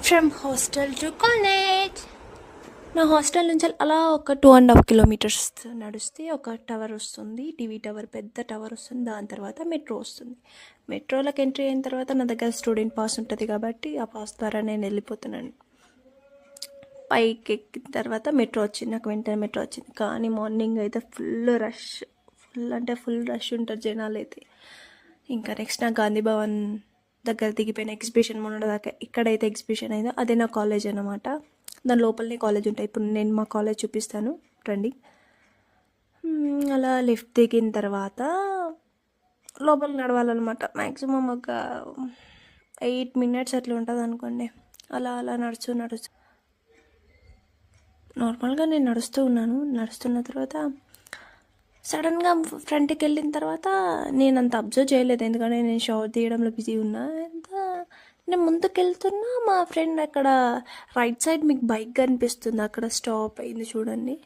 From hostel to college. నా hostel నుంచి అలా ఒక 2.5 కిలోమీటర్స్ నడిస్తే ఒక టవర్ వస్తుంది, టీవీ టవర్, పెద్ద టవర్ వస్తుంది. దాని తర్వాత మెట్రో వస్తుంది. మెట్రోలోకి ఎంట్రీ అయిన తర్వాత నా దగ్గర స్టూడెంట్ పాస్ ఉంటుంది కాబట్టి ఆ పాస్ ద్వారా నేను వెళ్ళిపోతున్నాను. పైకి ఎక్కిన తర్వాత మెట్రో వచ్చింది, నాకు వెంటనే మెట్రో వచ్చింది. కానీ మార్నింగ్ అయితే ఫుల్ రష్, ఫుల్ రష్ ఉంటారు జనాలు అయితే. ఇంకా నెక్స్ట్ నా గాంధీ భవన్ దగ్గర దిగిపోయిన ఎగ్జిబిషన్ మొన్నదాకా ఇక్కడైతే ఎగ్జిబిషన్ అయిందో అదే నా కాలేజ్ అనమాట. దాని లోపలనే కాలేజ్ ఉంటాయి. ఇప్పుడు నేను మా కాలేజ్ చూపిస్తాను రండి. అలా లిఫ్ట్ దిగిన తర్వాత లోపల నడవాలన్నమాట. మ్యాక్సిమం ఒక 8 మినిట్స్ అట్లా ఉంటుంది అనుకోండి. అలా అలా నడుస్తూ నార్మల్గా నేను నడుస్తున్న తర్వాత సడన్గా ఫ్రంట్కి వెళ్ళిన తర్వాత నేను అంత అబ్జర్వ్ చేయలేదు, ఎందుకంటే నేను షవర్ తీయడంలో బిజీ ఉన్నా. నేను ముందుకు వెళ్తున్నా, మా ఫ్రెండ్ అక్కడ రైట్ సైడ్ మీకు బైక్ కనిపిస్తుంది, అక్కడ స్టాప్ అయింది చూడండి.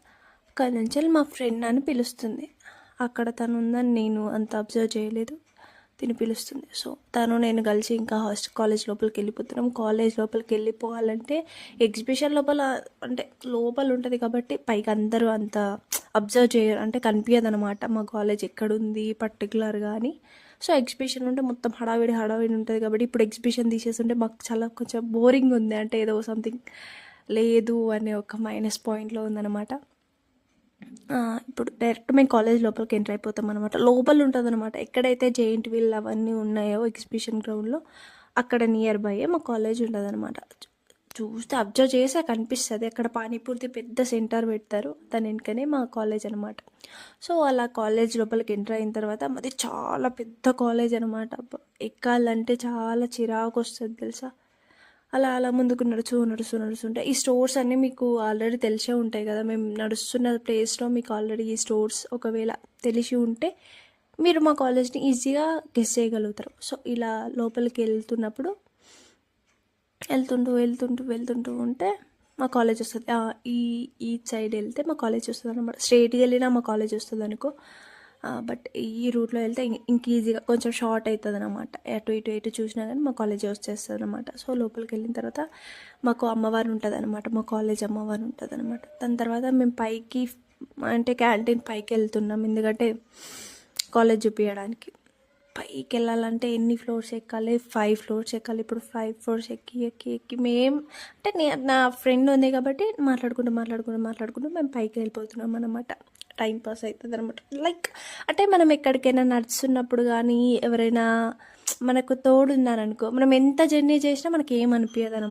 అక్కడ నుంచి మా ఫ్రెండ్ అని పిలుస్తుంది. అక్కడ తను ఉందని నేను అంత అబ్జర్వ్ చేయలేదు, తిని పిలుస్తుంది. సో తను నేను కలిసి ఇంకా కాలేజ్ లోపలికి వెళ్ళిపోతున్నాం. కాలేజ్ లోపలికి వెళ్ళిపోవాలంటే ఎగ్జిబిషన్ లోపల అంటే లోపల ఉంటుంది కాబట్టి పైకి అందరూ అంత అబ్జర్వ్ చేయరు, అంటే కనిపించదు అనమాట మా కాలేజ్ ఎక్కడుంది పర్టికులర్గా అని. సో ఎగ్జిబిషన్ ఉంటే మొత్తం హడావిడి ఉంటుంది కాబట్టి ఇప్పుడు ఎగ్జిబిషన్ తీసేస్తుంటే మాకు చాలా కొంచెం బోరింగ్ ఉంది, అంటే ఏదో సంథింగ్ లేదు అనే ఒక మైనస్ పాయింట్లో ఉందన్నమాట. ఇప్పుడు డైరెక్ట్ మేము కాలేజ్ లోపలికి ఎంటర్ అయిపోతాం అనమాట. లోపల ఉంటుంది అనమాట, ఎక్కడైతే జెయింట్ వీల్ అవన్నీ ఉన్నాయో ఎగ్జిబిషన్ గ్రౌండ్లో అక్కడ నియర్ బై మా కాలేజ్ ఉంటుంది అనమాట. చూస్తే అబ్జర్వ్ చేస్తే కనిపిస్తుంది, అక్కడ పానీపూర్తి పెద్ద సెంటర్ పెడతారు, దాని వెనుకనే మా కాలేజ్ అనమాట. సో అలా కాలేజ్ లోపలికి ఎంటర్ అయిన తర్వాత మాది చాలా పెద్ద కాలేజ్ అనమాట. ఎక్కాలంటే చాలా చిరాకు వస్తుంది తెలుసా. అలా ముందుకు నడుస్తుంటే ఈ స్టోర్స్ అన్నీ మీకు ఆల్రెడీ తెలిసే ఉంటాయి కదా. మేము నడుస్తున్న ప్లేస్లో మీకు ఆల్రెడీ ఈ స్టోర్స్ ఒకవేళ తెలిసి ఉంటే మీరు మా కాలేజ్ని ఈజీగా గెస్ చేయగలుగుతారు. సో ఇలా లోపలికి వెళ్తున్నప్పుడు వెళ్తుంటూ ఉంటే మా కాలేజ్ వస్తుంది. ఈ సైడ్ వెళ్తే మా కాలేజ్ వస్తుంది అనమాట. స్ట్రైట్గా వెళ్ళినా మా కాలేజ్ వస్తుంది అనుకో, బట్ ఈ రూట్లో వెళ్తే ఇంక ఈజీగా కొంచెం షార్ట్ అవుతుంది అనమాట. అటు ఇటు చూసినా కానీ మా కాలేజ్ వచ్చేస్తుంది అనమాట. సో లోపలికి వెళ్ళిన తర్వాత మాకు అమ్మవారు ఉంటుంది అనమాట, మా కాలేజ్ అమ్మవారు ఉంటుంది అనమాట. దాని తర్వాత మేము పైకి అంటే క్యాంటీన్ పైకి వెళ్తున్నాం, ఎందుకంటే కాలేజ్ చూపించడానికి. పైకి వెళ్ళాలంటే ఎన్ని ఫ్లోర్స్ ఎక్కాలి? 5 ఫ్లోర్స్ ఎక్కాలి. ఇప్పుడు 5 ఫ్లోర్స్ ఎక్కి మేము అంటే నా ఫ్రెండ్ ఉంది కాబట్టి మాట్లాడుకుంటూ మేము పైకి వెళ్ళిపోతున్నాం అనమాట. టైం పాస్ అవుతుంది అనమాట. లైక్ అంటే మనం ఎక్కడికైనా నడుస్తున్నప్పుడు కానీ ఎవరైనా మనకు తోడున్నారనుకో, మనం ఎంత జర్నీ చేసినా మనకి ఏమనిపించదు అనమాట.